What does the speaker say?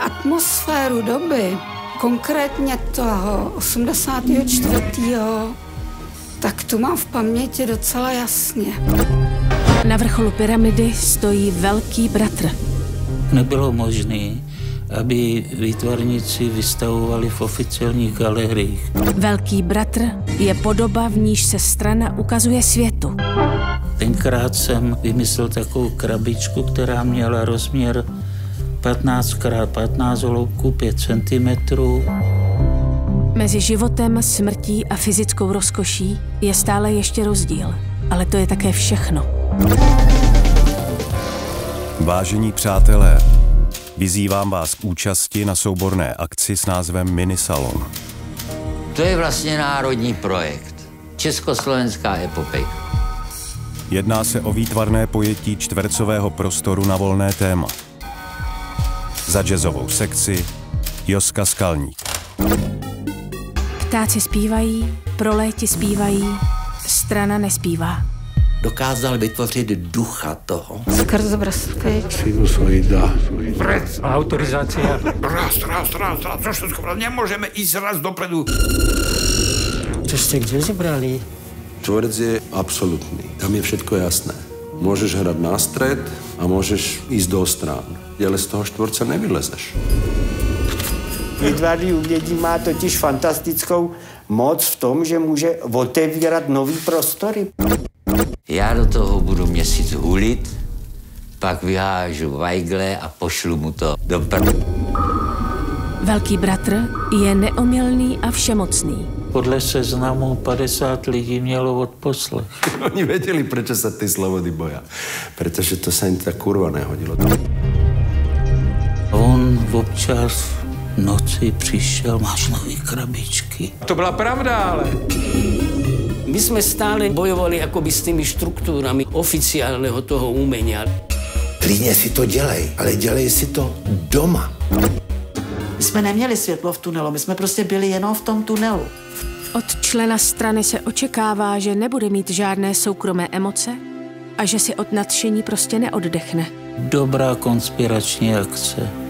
atmosféru doby, konkrétně toho 84., tak tu mám v paměti docela jasně. Na vrcholu pyramidy stojí Velký bratr. Nebylo možné, aby výtvarníci vystavovali v oficiálních galeriích. Velký bratr je podoba, v níž se strana ukazuje světu. Tenkrát jsem vymyslel takovou krabičku, která měla rozměr 15x15, hloubku 5 cm. Mezi životem, smrtí a fyzickou rozkoší je stále ještě rozdíl, ale to je také všechno. Vážení přátelé, vyzývám vás k účasti na souborné akci s názvem Minisalon. To je vlastně národní projekt. Československá epopej. Jedná se o výtvarné pojetí čtvercového prostoru na volné téma. Za jazzovou sekci Joska Skalník. Ptáci zpívají, proléti zpívají, strana nespívá. Dokázal vytvořit ducha toho. Skrz vrstky. Sinusoida. Autorizácia. Raz, to všetko. Nemôžeme ísť raz dopredu. To ste kde zebrali? Čtverec je absolutní. Tam je všetko jasné. Můžeš hrát na střed a můžeš jít do strán. Ale z toho štvorce nevylezeš. Výtvarný umění má totiž fantastickou moc v tom, že může otevírat nový prostory. Já do toho budu měsíc hulit, pak vyhážu vajgle a pošlu mu to do Velký bratr je neomylný a všemocný. Podle seznamu 50 lidí mělo odposlech. Oni věděli, proč se ty slobody boja. Protože to se jim tak kurva nehodilo. On občas v noci přišel, máš nový krabičky. To byla pravda, ale... My jsme stále bojovali jakoby s těmi strukturami oficiálního toho umění. Klidně si to dělej, ale dělej si to doma. My jsme neměli světlo v tunelu, my jsme prostě byli jenom v tom tunelu. Od člena strany se očekává, že nebude mít žádné soukromé emoce a že si od nadšení prostě neoddechne. Dobrá konspirační akce.